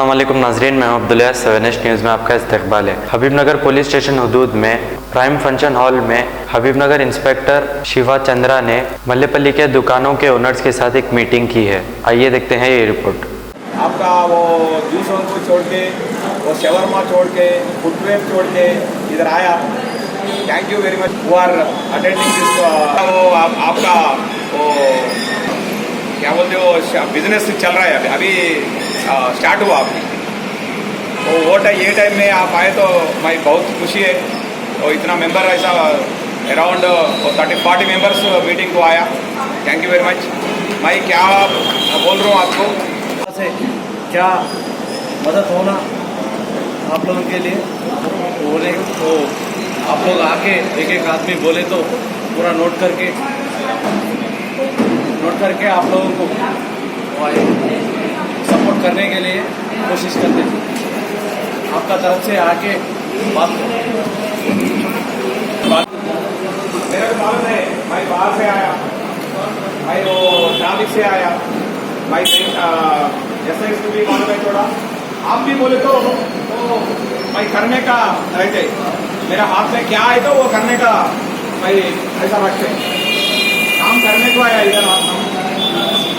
अस्सलाम वालेकुम नाज़रीन, मैं अब्दुल्ला 7H न्यूज़ में आपका इस्तकबाल है। हबीबनगर पुलिस स्टेशन हदूद में प्राइम फंक्शन हॉल में हबीबनगर इंस्पेक्टर शिवा चंद्रा ने मल्लेपल्ली के दुकानों के ओनर्स के साथ एक मीटिंग की है। आइए देखते हैं ये रिपोर्ट। आपका वो जूसों को छोड़ के, वो शवरमा छोड़ के, फुटवेयर छोड़ के इधर आया। Thank you very much for our attending this. वो आपका वो क्या बोलते हो बिजनेस चल रहा है अभी स्टार्ट हुआ आपकी। तो वो ये टाइम में आप आए तो मैं बहुत खुशी है। तो इतना मेंबर ऐसा अराउंड 30-40 मेंबर्स मीटिंग को आया। Thank you very much. मैं क्या बोल रहा हूँ आपको से क्या मदद होना आप लोगों के लिए होने तो आप लोग आके एक एक आदमी बोले तो पूरा नोट करके आप लोगों को सपोर्ट करने के लिए कोशिश करते थे। आपका तरफ से आके बात मेरा तो मालूम है, मैं बाहर से आया, मैं वो ट्रैफिक से आया, मैं जैसे इसको भी मालूम है थोड़ा। आप भी बोले तो मैं करने का रहते, मेरा हाथ में क्या है तो वो करने का मैं ऐसा रखते, काम करने को आया इधर।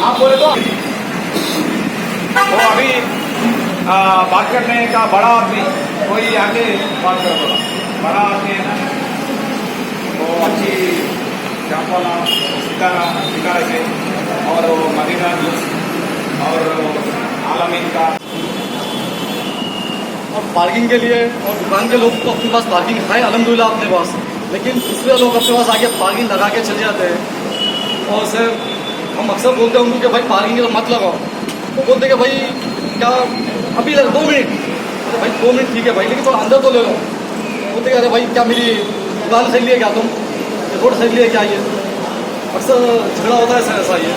आप बोले तो वो अभी बात करने का बड़ा आदमी कोई आके बात कर बोला, बड़ा आदमी है ना, वो अच्छी चांपाला सितारा से और वो मदीना और आलमीन का। और पार्किंग के लिए और दुकान के लोग तो अपने पास पार्किंग है अल्हम्दुलिल्लाह अपने पास, लेकिन दूसरे लोग अपने पास आके पार्किंग लगा के चले जाते हैं। और सर हम अक्सर बोलते हैं उनको कि भाई पार्किंग के तो मत लगाओ, तो बोलते हैं कि भाई क्या अभी लग 2 मिनट, अरे भाई 2 मिनट ठीक है भाई, लेकिन थोड़ा अंदर तो ले लो। बोलते हैं अरे भाई क्या मेरी दुकान सही है क्या, तुम रोड सही है क्या? ये अक्सर झगड़ा होता है सर ऐसा। ये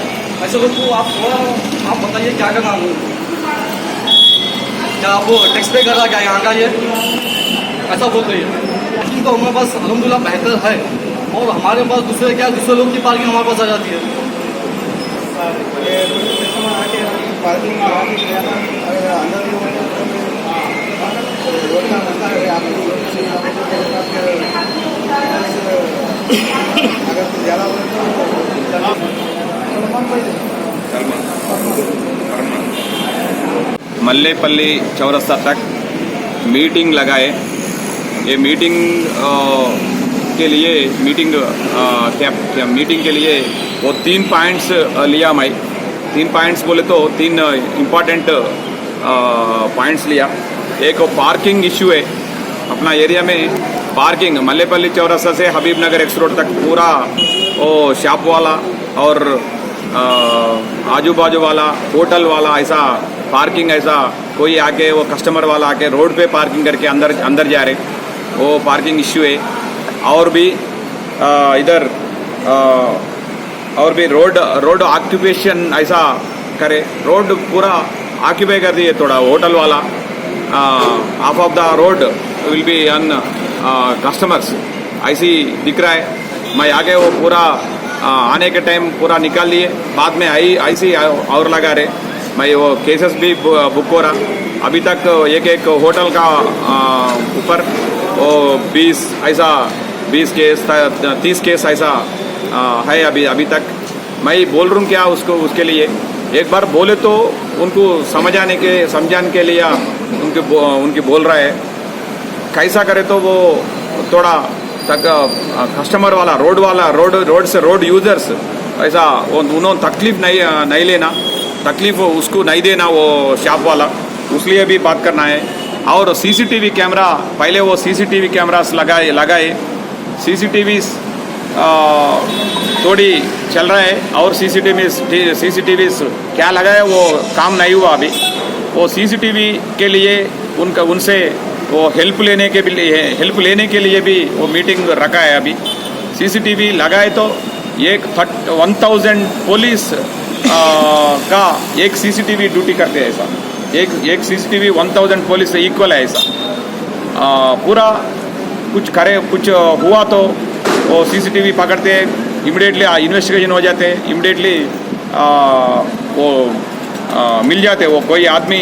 ऐसे लोग को आप थोड़ा आप बताइए क्या करना है, क्या आप टैक्स पे कर रहा क्या यहाँ का, ये ऐसा बोल रही है। पार्किंग तो हमारे पास अल्हम्दुलिल्लाह बेहतर है, और हमारे पास दूसरे लोग की पार्किंग हमारे पास आ जाती है। पार्किंग अंदर रोड का मसला है। आप अगर कुछ ज़्यादा मल्लेपल्ली चौरस्ता तक मीटिंग लगाए। ये मीटिंग के लिए मीटिंग के लिए वो 3 पॉइंट्स लिया। मैं 3 पॉइंट्स बोले तो 3 इम्पॉर्टेंट पॉइंट्स लिया। एक पार्किंग इश्यू है अपना एरिया में। पार्किंग मल्लेपल्ली चौरस्ता से हबीबनगर एक्स रोड तक पूरा वो शॉप वाला और आजू बाजू वाला होटल वाला ऐसा पार्किंग, ऐसा कोई आके वो कस्टमर वाला आके रोड पे पार्किंग करके अंदर जा रहे, वो पार्किंग इश्यू है। और भी इधर और भी रोड ऑक्यूपेशन ऐसा करे, रोड पूरा ऑक्यूपाई कर दिए थोड़ा होटल वाला। Half of the road will be on customers ऐसी दिख रहा है। मैं आगे वो पूरा आने के टाइम पूरा निकाल लिए, बाद में ऐसी और लगा रहे। मैं वो केसेस भी बुक हो रहा। अभी तक एक होटल का ऊपर वो 20 केस 30 केस ऐसा है अभी तक। मैं बोल रहा हूँ क्या उसके लिए एक बार बोले तो उनको समझाने के लिए उनकी बोल रहा है। कैसा करे तो वो थोड़ा तक कस्टमर वाला रोड से रोड यूजर्स ऐसा वो उन्होंने तकलीफ नहीं लेना, तकलीफ उसको नहीं देना वो शॉप वाला, उसलिए भी बात करना है। और सीसीटीवी कैमरा, पहले वो सीसीटीवी कैमरास लगाए सीसीटीवी थोड़ी चल रहा है, और सीसीटीवी क्या लगाए वो काम नहीं हुआ अभी। वो सीसीटीवी के लिए उनसे वो हेल्प लेने के लिए भी वो मीटिंग रखा है अभी। सीसीटीवी लगाए तो 1000 पुलिस का एक सीसीटीवी ड्यूटी करते हैं ऐसा। एक सीसीटीवी 1000 पुलिस से इक्वल है ऐसा। पूरा कुछ हुआ तो वो सीसीटीवी पकड़ते हैं, इमिडिएटली इन्वेस्टिगेशन हो जाते हैं, इमिडिएटली वो मिल जाते हैं। वो कोई आदमी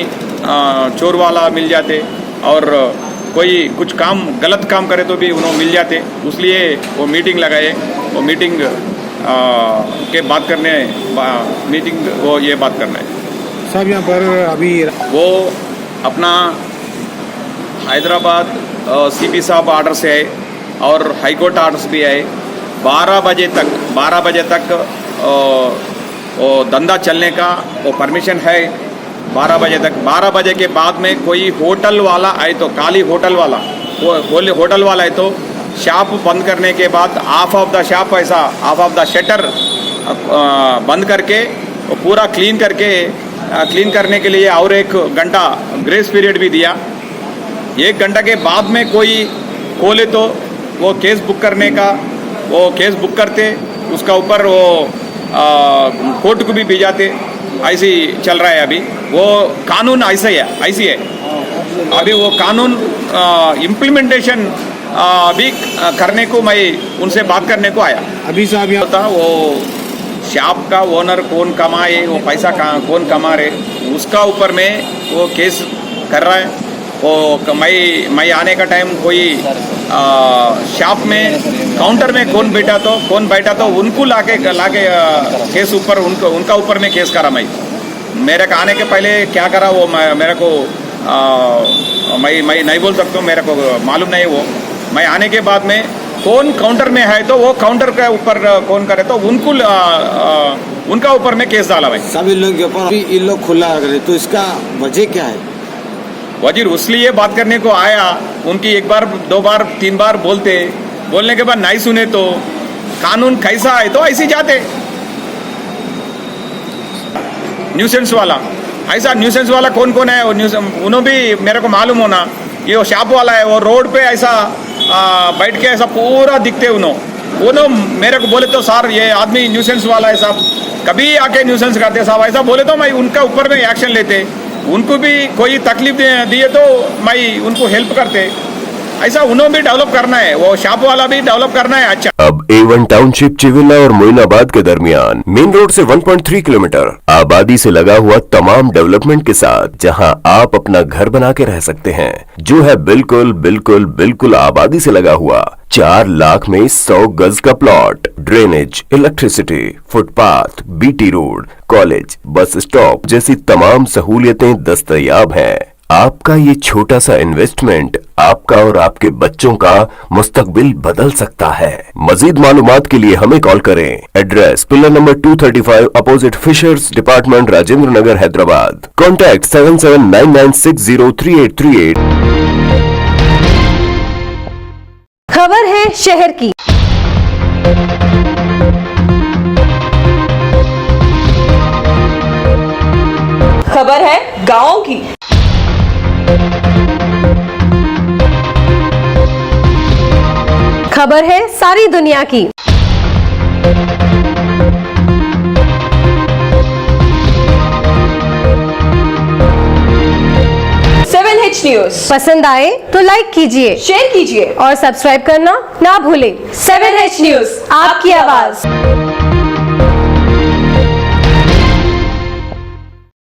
चोर वाला मिल जाते और कोई कुछ काम गलत काम करे तो भी उन्होंने मिल जाते, इसलिए वो मीटिंग लगाए। वो मीटिंग के बात करने मीटिंग वो ये बात करना है साहब। यहाँ पर अभी वो अपना हैदराबाद सीपी साहब आर्डर से आए और हाई कोर्ट आर्डर्स भी आए। 12 बजे तक वो धंधा चलने का वो परमिशन है 12 बजे तक। 12 बजे के बाद में कोई होटल वाला आए तो खाली होटल वाला होटल वाला है तो शॉप बंद करने के बाद हाफ ऑफ द शॉप ऐसा हाफ ऑफ द शटर बंद करके वो पूरा क्लीन करने के लिए और 1 घंटा ग्रेस पीरियड भी दिया। 1 घंटा के बाद में कोई खोले तो वो केस बुक करने का वो केस बुक करते, उसका ऊपर वो कोर्ट को भी भेजाते। ऐसे ही चल रहा है अभी। वो कानून ऐसी है अभी। वो कानून इम्प्लीमेंटेशन अभी करने को मैं उनसे बात करने को आया। अभी साहब यहाँ होता वो शॉप का ओनर कौन कमाए, वो पैसा कौन कमा रहे, उसका ऊपर में वो केस कर रहा है। वो मैं आने का टाइम कोई शॉप में काउंटर में कौन बैठा तो उनको लाके केस ऊपर उनका ऊपर में केस करा। मेरे को आने के पहले क्या करा वो मेरे को मैं नहीं बोल सकता हूँ, मेरे को मालूम नहीं। वो मैं आने के बाद में कौन काउंटर में है तो वो काउंटर के ऊपर कौन करे तो उनका ऊपर में केस डाला भाई। सब इन लोग के ऊपर अभी इन लोग खुला रख रहे, तो इसका वजह क्या है? वजीर उसलिए बात करने को आया। उनकी 1 बार 2 बार 3 बार बोलने के बाद नहीं सुने तो कानून कैसा है तो ऐसे जाते। न्यूसेंस वाला ऐसा न्यूसेंस वाला कौन है वो उन्होंने भी मेरे को मालूम होना। ये वो शॉप वाला है, वो रोड पे ऐसा बैठ के ऐसा पूरा दिखते उन्होंने मेरे को बोले तो सर ये आदमी न्यूसेंस वाला है साहब, कभी आके न्यूसेंस करते साहब ऐसा बोले तो मैं उनका ऊपर में एक्शन लेते। उनको भी कोई तकलीफ दिए तो मैं उनको हेल्प करते। ऐसा उन्होंने भी डेवलप करना है, वो शॉप वाला भी डेवलप करना है। अच्छा अब A1 टाउनशिप चिविला और मोइनाबाद के दरमियान मेन रोड से 1.3 किलोमीटर आबादी से लगा हुआ तमाम डेवलपमेंट के साथ जहां आप अपना घर बना के रह सकते हैं, जो है बिल्कुल आबादी से लगा हुआ। 4 लाख में 100 गज का plot, drainage, electricity, footpath, BT road, college, bus stop जैसी तमाम सहूलियतें दस्तयाब हैं। आपका ये छोटा सा इन्वेस्टमेंट आपका और आपके बच्चों का मुस्तकबिल बदल सकता है। मजीद मालूमात के लिए हमें कॉल करें। Address pillar number 235 opposite fishers department, Rajendra Nagar, Hyderabad. Contact 7799603838। खबर है शहर की। खबर है गांव की। खबर है सारी दुनिया की। न्यूज़ पसंद आए तो लाइक कीजिए, शेयर कीजिए और सब्सक्राइब करना ना भूलें। 7H न्यूज़, आपकी आवाज।